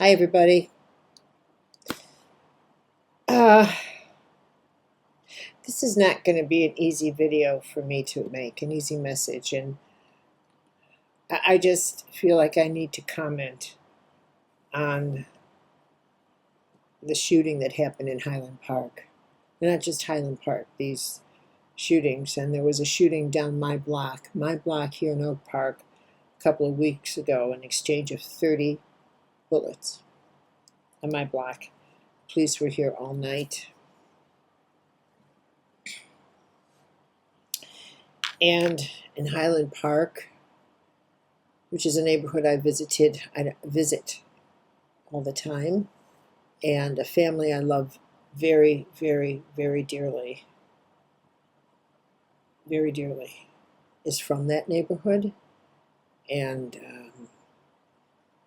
Hi, everybody. Uh, this is not going to be an easy video for me to make, an easy message, and I just feel like I need to comment on the shooting that happened in Highland Park. Not just Highland Park, these shootings, and there was a shooting down my block here in Oak Park, a couple of weeks ago, an exchange of 30 bullets on my block. Police were here all night. And in Highland Park, which is a neighborhood I visit all the time, and a family I love very, very, very dearly, is from that neighborhood. And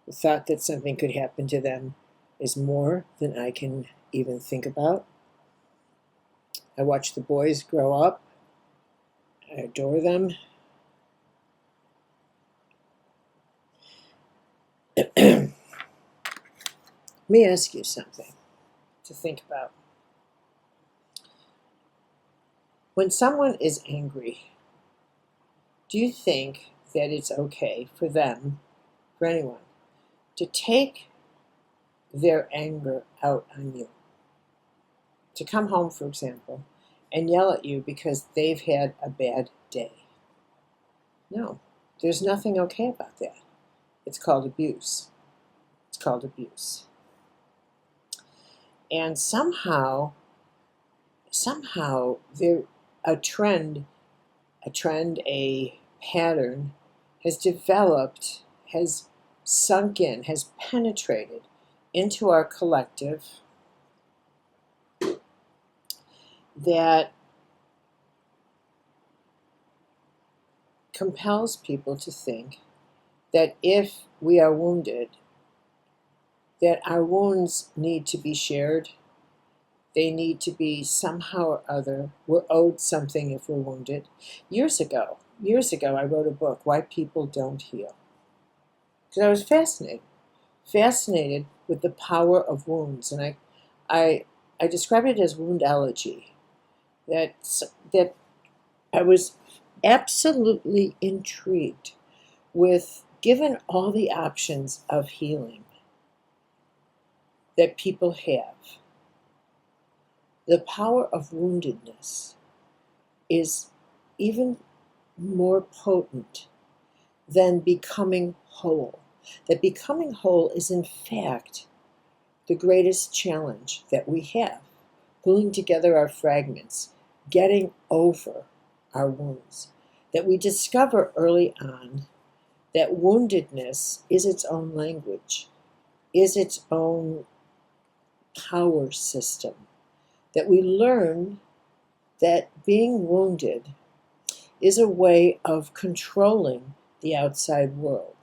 the thought that something could happen to them is more than I can even think about. I watch the boys grow up. I adore them. Let me ask you something to think about. When someone is angry, do you think that it's okay for them, for anyone, to take their anger out on you? To come home, for example, and yell at you because they've had a bad day? No, there's nothing okay about that. It's called abuse. It's called abuse. And somehow there a trend, a pattern has developed, has sunk in, has penetrated into our collective that compels people to think that if we are wounded, that our wounds need to be shared. They need to be somehow or other. We're owed something if we're wounded. Years ago, I wrote a book, Why People Don't Heal. Because I was fascinated with the power of wounds. And I described it as woundology. That I was absolutely intrigued with, given all the options of healing that people have, the power of woundedness is even more potent than becoming whole. That becoming whole is, in fact, the greatest challenge that we have. Pulling together our fragments, getting over our wounds. That we discover early on that woundedness is its own language, is its own power system. That we learn that being wounded is a way of controlling the outside world.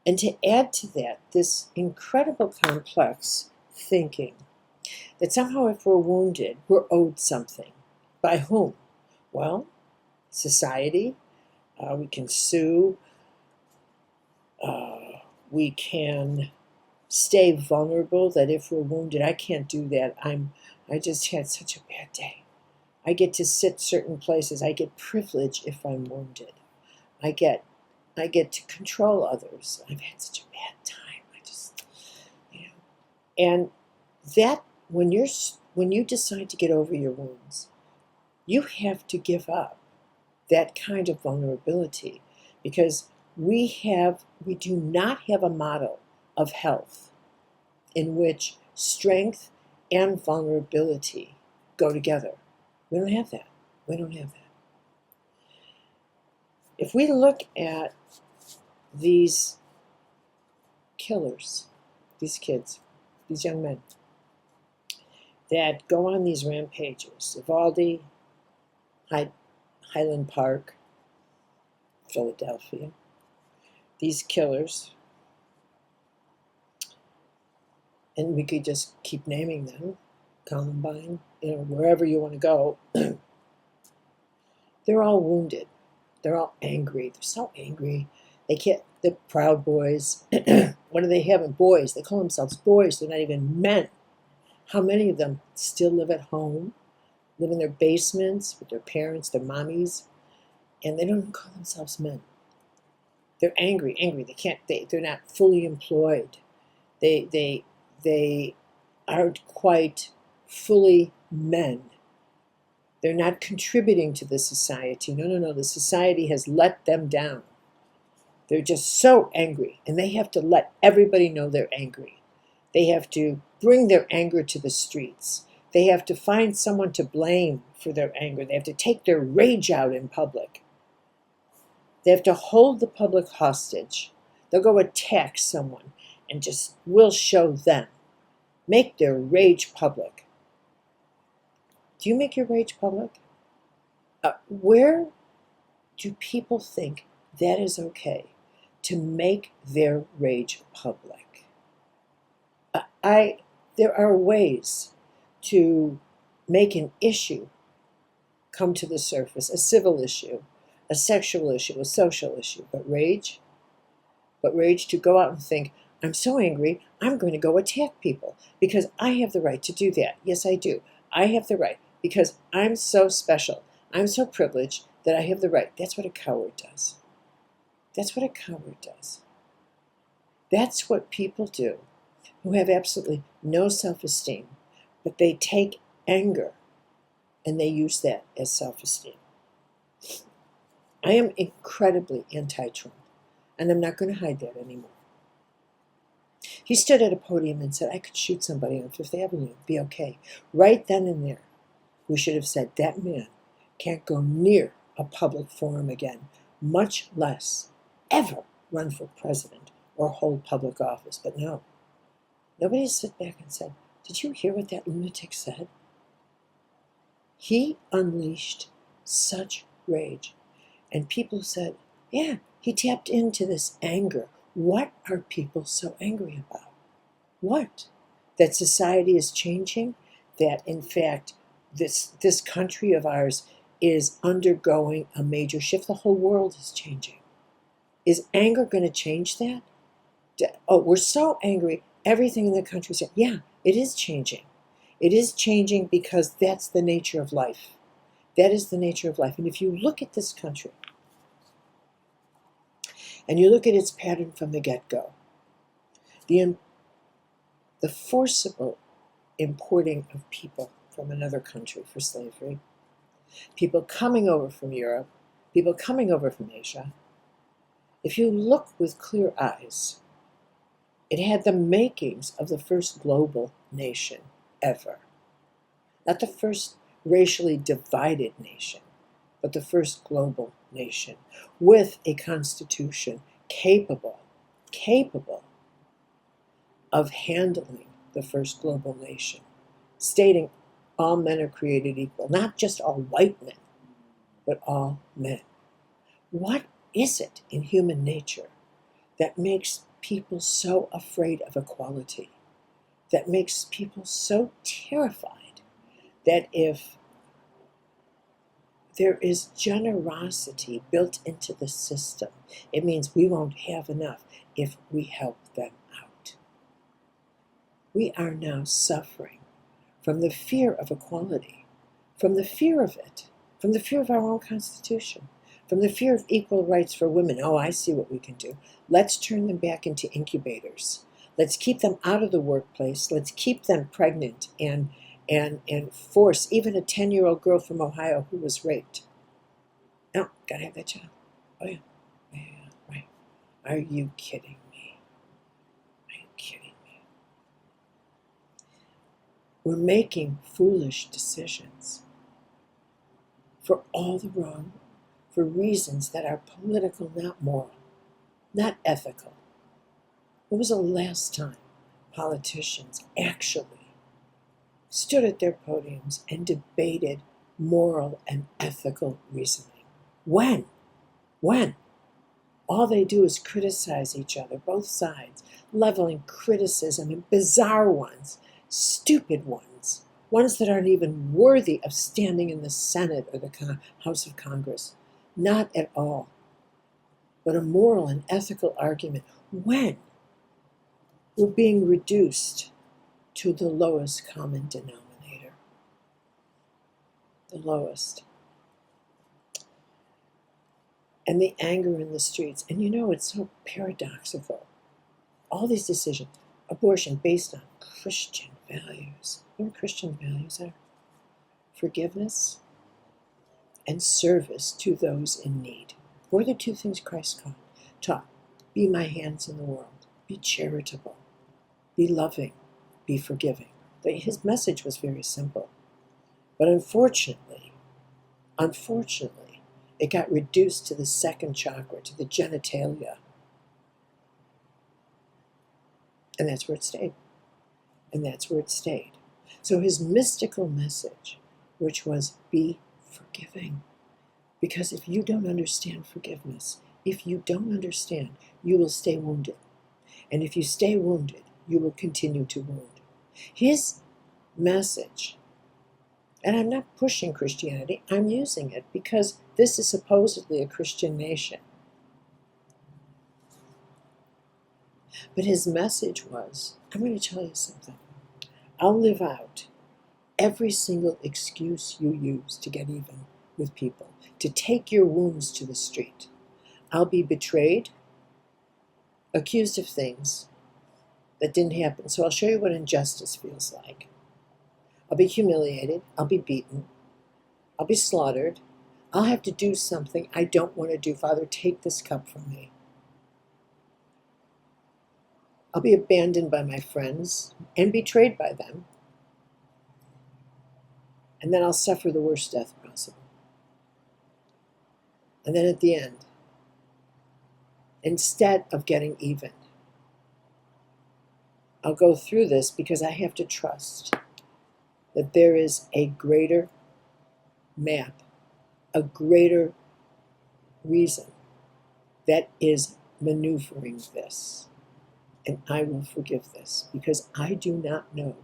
And to add to that, this incredible complex thinking that somehow if we're wounded, we're owed something. By whom? Well, society. We can sue. We can stay vulnerable, that if we're wounded, I can't do that. I just had such a bad day. I get to sit certain places. I get privilege if I'm wounded. I get to control others. I've had such a bad time. And that when you decide to get over your wounds, you have to give up that kind of vulnerability, because we do not have a model of health in which strength and vulnerability go together. We don't have that. If we look at these killers, these kids, these young men that go on these rampages, Uvalde, Highland Park, Philadelphia, these killers, and we could just keep naming them, Columbine, wherever you want to go, they're all wounded. They're all angry. They're so angry. They can't, the Proud Boys, What do they have in boys? They call themselves boys. They're not even men. How many of them still live at home, live in their basements with their parents, their mommies, and they don't even call themselves men? They're angry. They can't. They're not fully employed. They aren't quite fully men. They're not contributing to the society. No. The society has let them down. They're just so angry, and they have to let everybody know they're angry. They have to bring their anger to the streets. They have to find someone to blame for their anger. They have to take their rage out in public. They have to hold the public hostage. They'll go attack someone and just will show them. Make their rage public. Do you make your rage public? Where do people think that is okay to make their rage public? There are ways to make an issue come to the surface, a civil issue, a sexual issue, a social issue, but rage to go out and think, I'm so angry, I'm going to go attack people because I have the right to do that. Yes, I do. I have the right because I'm so special. I'm so privileged that I have the right. That's what a coward does. That's what a coward does. That's what people do who have absolutely no self-esteem, but they take anger and they use that as self-esteem. I am incredibly anti-Trump, and I'm not going to hide that anymore. He stood at a podium and said, I could shoot somebody on Fifth Avenue, it'd be okay. Right then and there, we should have said, that man can't go near a public forum again, much less ever run for president or hold public office. But no, nobody stood back and said, did you hear what that lunatic said? He unleashed such rage. And people said, yeah, he tapped into this anger. What are people so angry about? What? That society is changing? That, in fact, this country of ours is undergoing a major shift? The whole world is changing. Is anger going to change that? Oh, we're so angry. Everything in the country is, yeah, it is changing. It is changing because that's the nature of life. That is the nature of life. And if you look at this country, and you look at its pattern from the get-go, the forcible importing of people from another country for slavery, people coming over from Europe, people coming over from Asia, if you look with clear eyes, it had the makings of the first global nation ever. Not the first racially divided nation, but the first global nation with a constitution capable of handling the first global nation, stating all men are created equal, not just all white men, but all men. What is it in human nature that makes people so afraid of equality, that makes people so terrified that if there is generosity built into the system, it means we won't have enough if we help them out? We are now suffering from the fear of equality, from the fear of it, from the fear of our own Constitution, from the fear of equal rights for women. Oh, I see what we can do. Let's turn them back into incubators. Let's keep them out of the workplace. Let's keep them pregnant and force even a 10-year-old girl from Ohio who was raped. No, gotta have that child. Oh yeah, right. Are you kidding me? Are you kidding me? We're making foolish decisions for all the wrong, for reasons that are political, not moral, not ethical. When was the last time politicians actually stood at their podiums and debated moral and ethical reasoning? When? All they do is criticize each other, both sides, leveling criticism and bizarre ones, stupid ones that aren't even worthy of standing in the Senate or the House of Congress. Not at all. But a moral and ethical argument. When? We're being reduced to the lowest common denominator. The lowest. And the anger in the streets. And you know, it's so paradoxical. All these decisions, abortion based on Christian values. You know what Christian values are? Forgiveness and service to those in need. What are the two things Christ taught? Be my hands in the world. Be charitable. Be loving. Be forgiving. His message was very simple. But unfortunately, it got reduced to the second chakra, to the genitalia. And that's where it stayed. And that's where it stayed. So his mystical message, which was be forgiving. Because if you don't understand forgiveness, if you don't understand, you will stay wounded. And if you stay wounded, you will continue to wound. His message, and I'm not pushing Christianity, I'm using it because this is supposedly a Christian nation. But his message was, I'm going to tell you something. I'll live out every single excuse you use to get even with people, to take your wounds to the street. I'll be betrayed, accused of things that didn't happen. So I'll show you what injustice feels like. I'll be humiliated. I'll be beaten. I'll be slaughtered. I'll have to do something I don't want to do. Father, take this cup from me. I'll be abandoned by my friends and betrayed by them. And then I'll suffer the worst death possible. And then at the end, instead of getting even, I'll go through this because I have to trust that there is a greater map, a greater reason that is maneuvering this. And I will forgive this because I do not know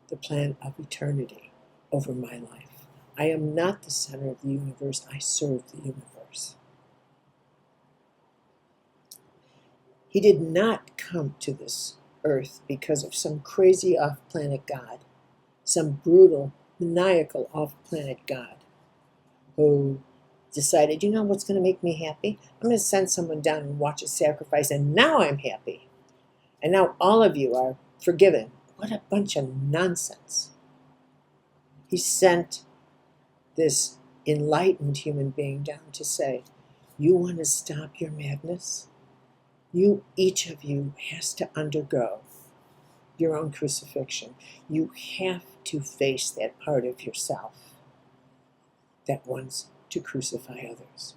the plan of eternity over my life. I am not the center of the universe. I serve the universe. He did not come to this earth because of some crazy off-planet God, some brutal, maniacal off-planet God who decided, you know what's going to make me happy? I'm going to send someone down and watch a sacrifice, and now I'm happy. And now all of you are forgiven. What a bunch of nonsense. He sent this enlightened human being down to say, you want to stop your madness? Each of you has to undergo your own crucifixion. You have to face that part of yourself that wants to crucify others,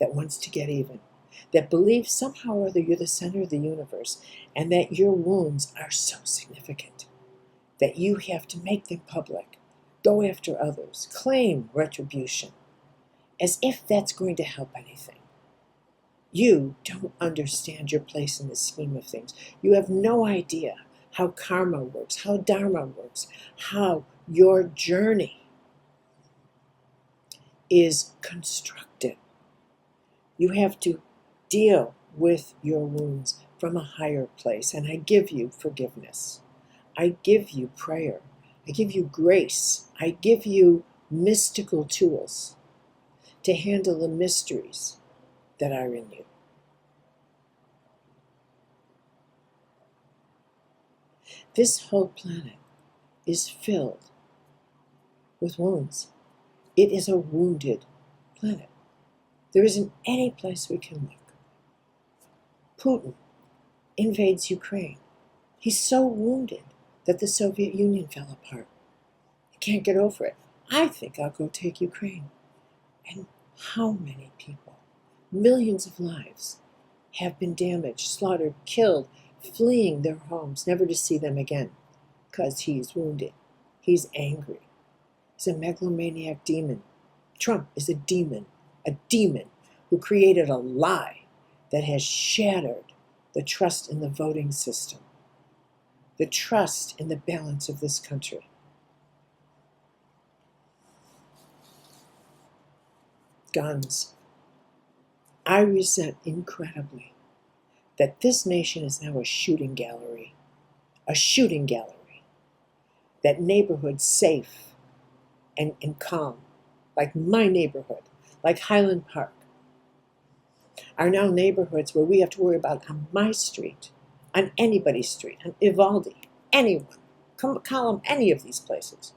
that wants to get even, that believes somehow or other you're the center of the universe and that your wounds are so significant that you have to make them public, go after others, claim retribution, as if that's going to help anything. You don't understand your place in the scheme of things. You have no idea how karma works, how dharma works, how your journey is constructed. You have to deal with your wounds from a higher place. And I give you forgiveness. I give you prayer. I give you grace. I give you mystical tools to handle the mysteries that are in you. This whole planet is filled with wounds. It is a wounded planet. There isn't any place we can look. Putin invades Ukraine. He's so wounded that the Soviet Union fell apart. He can't get over it. I think I'll go take Ukraine. And how many people, millions of lives, have been damaged, slaughtered, killed, fleeing their homes, never to see them again, because he's wounded. He's angry. He's a megalomaniac demon. Trump is a demon who created a lie that has shattered the trust in the voting system, the trust in the balance of this country. Guns. I resent incredibly that this nation is now a shooting gallery a shooting gallery, that neighborhood safe and calm, like my neighborhood, like Highland Park, are now neighborhoods where we have to worry about on my street, on anybody's street, on Ivaldi, anyone, call them any of these places,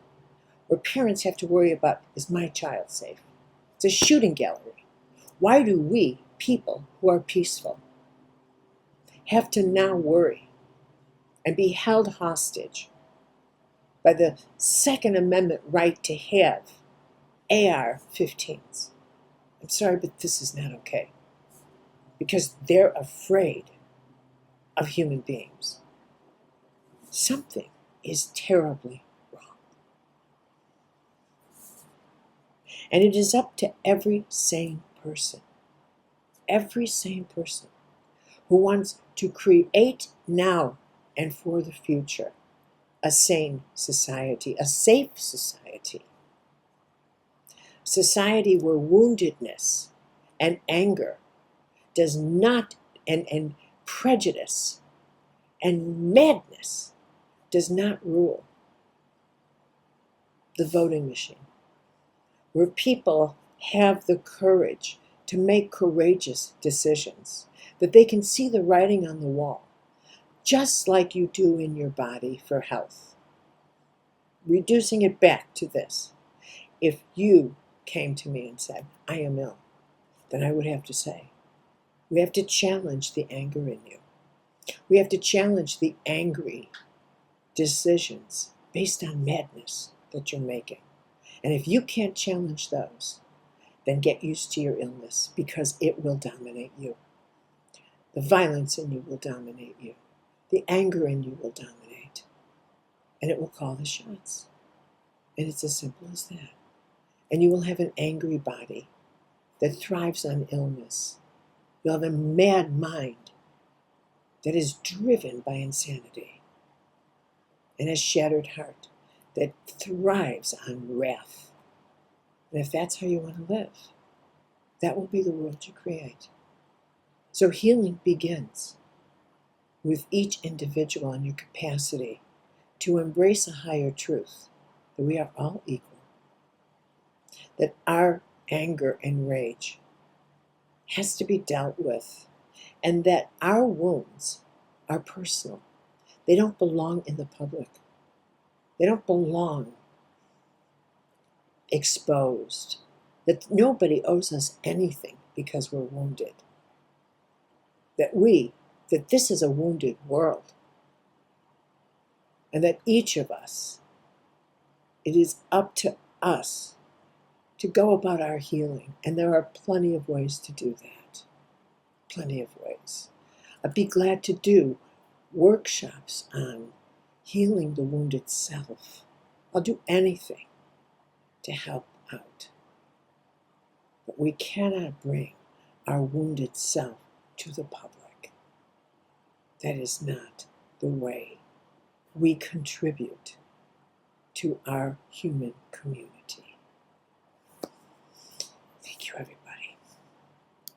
where parents have to worry about, is my child safe? It's a shooting gallery. Why do we, people who are peaceful, have to now worry and be held hostage by the Second Amendment right to have AR-15s? I'm sorry, but this is not okay. Because they're afraid of human beings. Something is terribly wrong. And it is up to every sane person who wants to create now and for the future a sane society, a safe society. Society where woundedness and anger does not, and prejudice and madness does not rule the voting machine. Where people have the courage to make courageous decisions, that they can see the writing on the wall, just like you do in your body for health. Reducing it back to this. If you came to me and said, I am ill, then I would have to say, we have to challenge the anger in you. We have to challenge the angry decisions based on madness that you're making. And if you can't challenge those, then get used to your illness, because it will dominate you. The violence in you will dominate you. The anger in you will dominate. And it will call the shots. And it's as simple as that. And you will have an angry body that thrives on illness. You'll have a mad mind that is driven by insanity, and a shattered heart that thrives on wrath. And if that's how you want to live, that will be the world you create. So healing begins with each individual and your capacity to embrace a higher truth, that we are all equal, that our anger and rage has to be dealt with, and that our wounds are personal. They don't belong in the public. They don't belong exposed. That nobody owes us anything because we're wounded. That this is a wounded world. And that each of us, it is up to us to go about our healing. And there are plenty of ways to do that. Plenty of ways. I'd be glad to do workshops on healing the wounded self. I'll do anything to help out. But we cannot bring our wounded self to the public. That is not the way we contribute to our human community. Thank you, everybody.